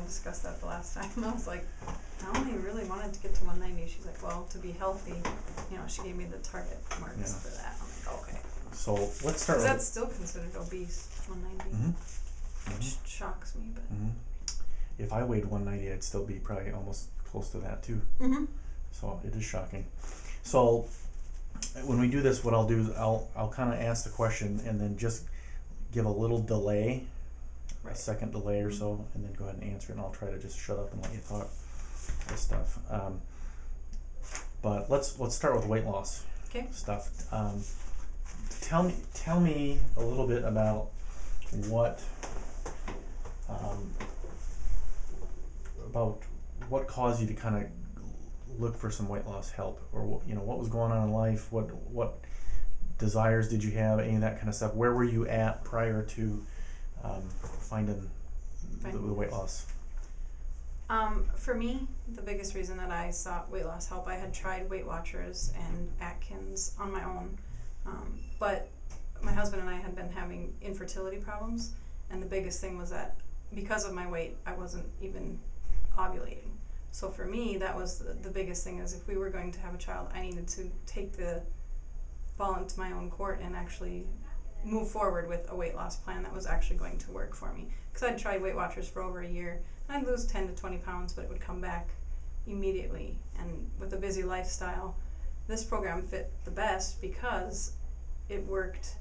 discussed that the last time. I was like, I only really wanted to get to 190. She's like, well, to be healthy, she gave me the target marks for that. I'm like, okay. So let's start with... That's still considered obese, 190, which shocks me. But if I weighed 190, I'd still be probably almost close to that too. So it is shocking. So when we do this, what I'll do is I'll kind of ask the question and then just give a little delay, a second delay or so, and then go ahead and answer it, and I'll try to just shut up and let you talk this stuff. But let's start with weight loss stuff. Tell me a little bit about what caused you to kind of look for some weight loss help, or what was going on in life, what desires did you have, any of that kind of stuff. Where were you at prior to finding the weight loss? For me, the biggest reason that I sought weight loss help, I had tried Weight Watchers and Atkins on my own, but my husband and I had been having infertility problems, and the biggest thing was that because of my weight, I wasn't even ovulating. So for me, that was the biggest thing, is if we were going to have a child, I needed to take the ball into my own court and actually move forward with a weight loss plan that was actually going to work for me. Because I'd tried Weight Watchers for over a year. I'd lose 10 to 20 pounds, but it would come back immediately. And with a busy lifestyle, this program fit the best because it worked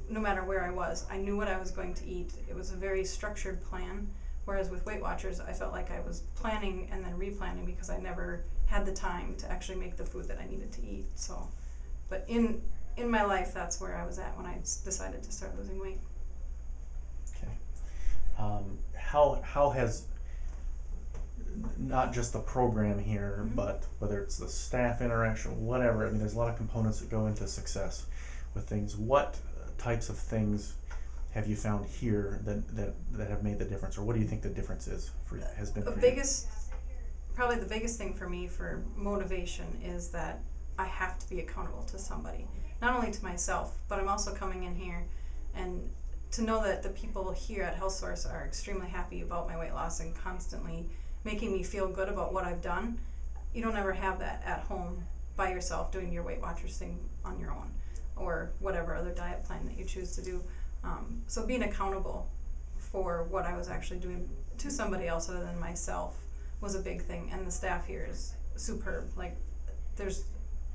no matter where I was. I knew what I was going to eat. It was a very structured plan. Whereas with Weight Watchers, I felt like I was planning and then replanning because I never had the time to actually make the food that I needed to eat. So, but in my life, that's where I was at when I decided to start losing weight. Okay. How has, not just the program here, but whether it's the staff interaction, whatever, I mean, there's a lot of components that go into success with things. What types of things have you found here that have made the difference, or what do you think the difference is has been for you? Probably the biggest thing for me for motivation is that I have to be accountable to somebody, not only to myself, but I'm also coming in here and to know that the people here at HealthSource are extremely happy about my weight loss and constantly making me feel good about what I've done. You don't ever have that at home by yourself doing your Weight Watchers thing on your own, or whatever other diet plan that you choose to do. So being accountable for what I was actually doing to somebody else other than myself was a big thing, and the staff here is superb. Like, there's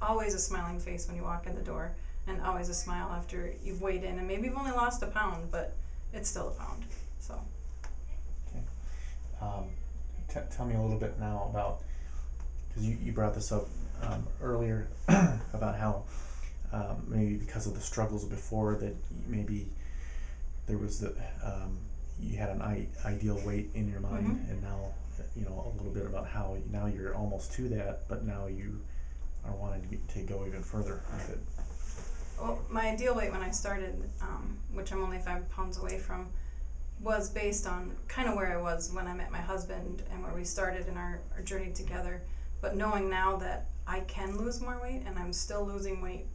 always a smiling face when you walk in the door, and always a smile after you've weighed in, and maybe you've only lost a pound, but it's still a pound. So. Okay. Tell me a little bit now about, because you brought this up earlier about how maybe because of the struggles before that maybe there was you had an ideal weight in your mind, and now a little bit about how now you're almost to that, but now you are wanting to go even further with it. Well, my ideal weight when I started, which I'm only 5 pounds away from, was based on kind of where I was when I met my husband and where we started in our journey together. But knowing now that I can lose more weight, and I'm still losing weight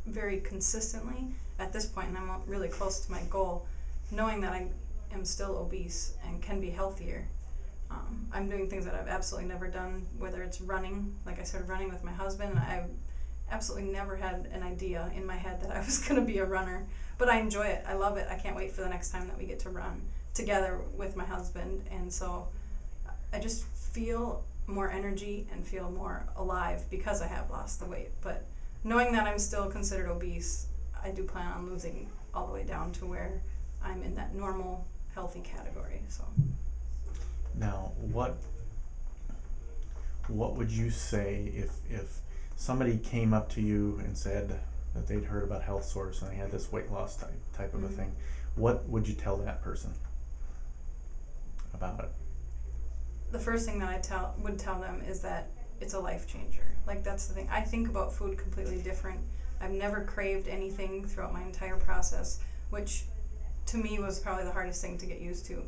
very consistently at this point, and I'm really close to my goal, knowing that I am still obese and can be healthier. I'm doing things that I've absolutely never done, whether it's running. Like, I started running with my husband, and I've absolutely never had an idea in my head that I was going to be a runner. But I enjoy it. I love it. I can't wait for the next time that we get to run together with my husband. And so I just feel more energy and feel more alive because I have lost the weight. But knowing that I'm still considered obese, I do plan on losing all the way down to where I'm in that normal, healthy category. So. Now, what would you say if somebody came up to you and said that they'd heard about HealthSource and they had this weight loss type of a thing? What would you tell that person about it? The first thing that I would tell them is that it's a life changer. Like, that's the thing. I think about food completely different. I've never craved anything throughout my entire process, which to me was probably the hardest thing to get used to.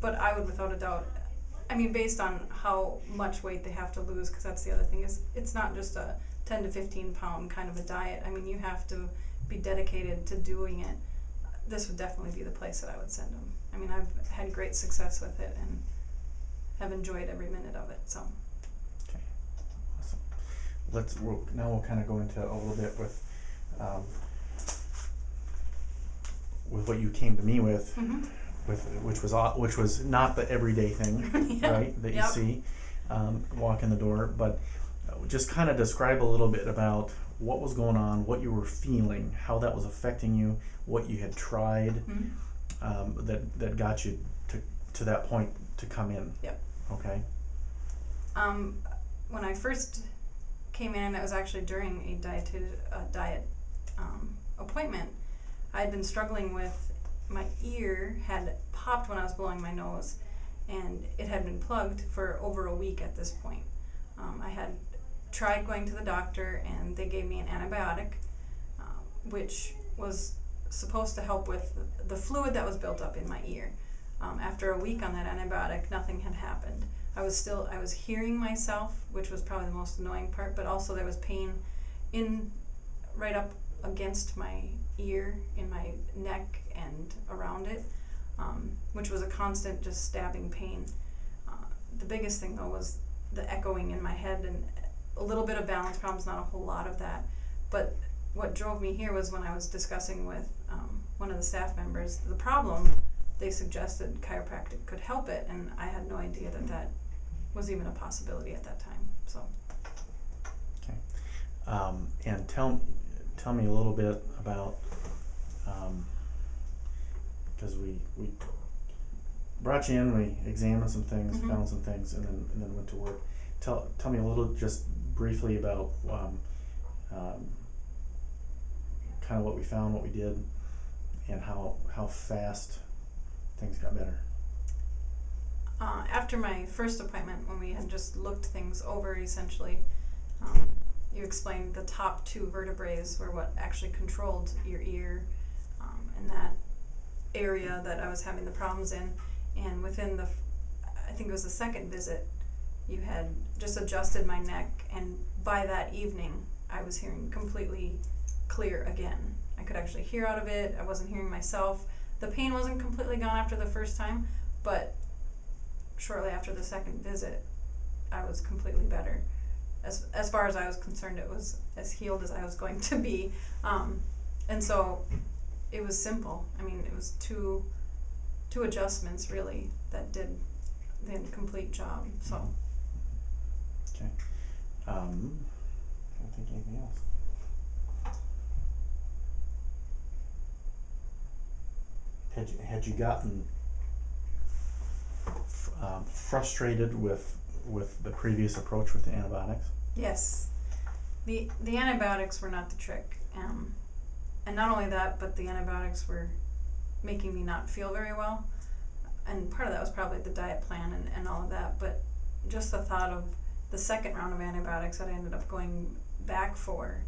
But I would, without a doubt, I mean, based on how much weight they have to lose, because that's the other thing, is it's not just a 10 to 15 pound kind of a diet. I mean, you have to be dedicated to doing it this would definitely be the place that I would send him. I mean, I've had great success with it and have enjoyed every minute of it, so. Okay, awesome. Now we'll kind of go into a little bit with what you came to me with, which was not the everyday thing, Yeah. right, that you Yep. see walk in the door, but just kind of describe a little bit about what was going on, what you were feeling, how that was affecting you, what you had tried that got you to that point to come in. Yep. Okay. When I first came in, it was actually during a diet appointment. I had been struggling with, my ear had popped when I was blowing my nose, and it had been plugged for over a week at this point. I had tried going to the doctor, and they gave me an antibiotic, which was supposed to help with the fluid that was built up in my ear. After a week on that antibiotic, nothing had happened. I was hearing myself, which was probably the most annoying part, but also there was pain right up against my ear, in my neck and around it, which was a constant just stabbing pain. The biggest thing though was the echoing in my head and a little bit of balance problems, not a whole lot of that. But what drove me here was when I was discussing with one of the staff members the problem. They suggested chiropractic could help it, and I had no idea that was even a possibility at that time. So. Okay. And tell me a little bit about, because we brought you in, we examined some things, found some things, and then went to work. Tell me a little, just briefly, about kind of what we found, what we did, and how fast things got better. After my first appointment, when we had just looked things over, essentially, you explained the top two vertebrae were what actually controlled your ear, and that area that I was having the problems in. And within I think it was the second visit, you had just adjusted my neck, and by that evening, I was hearing completely clear again. I could actually hear out of it. I wasn't hearing myself. The pain wasn't completely gone after the first time, but shortly after the second visit, I was completely better. As far as I was concerned, it was as healed as I was going to be. And so it was simple. I mean, it was two adjustments really that did the complete job. So. Okay. I don't think anything else. Had you gotten frustrated with the previous approach with the antibiotics? Yes. The antibiotics were not the trick. And not only that, but the antibiotics were making me not feel very well. And part of that was probably the diet plan and all of that. But just the thought of the second round of antibiotics that I ended up going back for,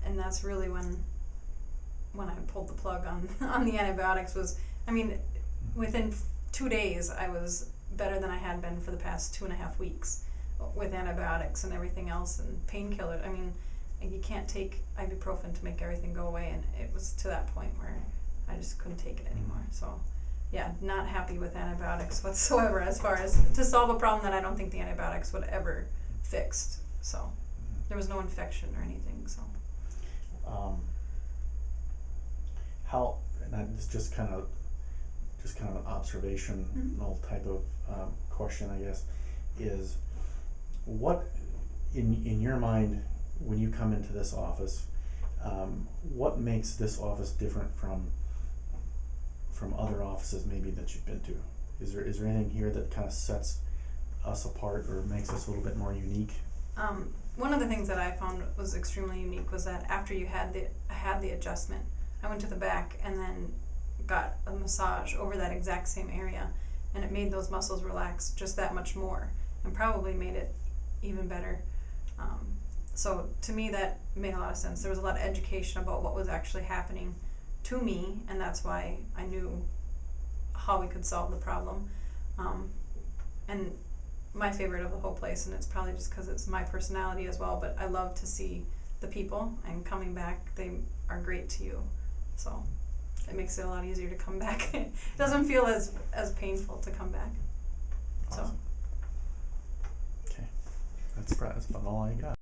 and that's really when I pulled the plug on the antibiotics was, I mean, within 2 days I was better than I had been for the past 2.5 weeks with antibiotics and everything else and painkillers. I mean, you can't take ibuprofen to make everything go away, and it was to that point where I just couldn't take it anymore. So yeah, not happy with antibiotics whatsoever as far as to solve a problem that I don't think the antibiotics would ever fix. So there was no infection or anything. So how, and this just kind of an observational type of question, I guess, is what in your mind when you come into this office, what makes this office different from other offices maybe that you've been to? Is there anything here that kind of sets us apart or makes us a little bit more unique? One of the things that I found was extremely unique was that after you had the adjustment, I went to the back and then got a massage over that exact same area, and it made those muscles relax just that much more, and probably made it even better. So to me that made a lot of sense. There was a lot of education about what was actually happening to me, and that's why I knew how we could solve the problem. And my favorite of the whole place, and it's probably just because it's my personality as well, but I love to see the people, and coming back, they are great to you. So. it makes it a lot easier to come back. It doesn't feel as painful to come back. Awesome. So Okay, that's about all I got.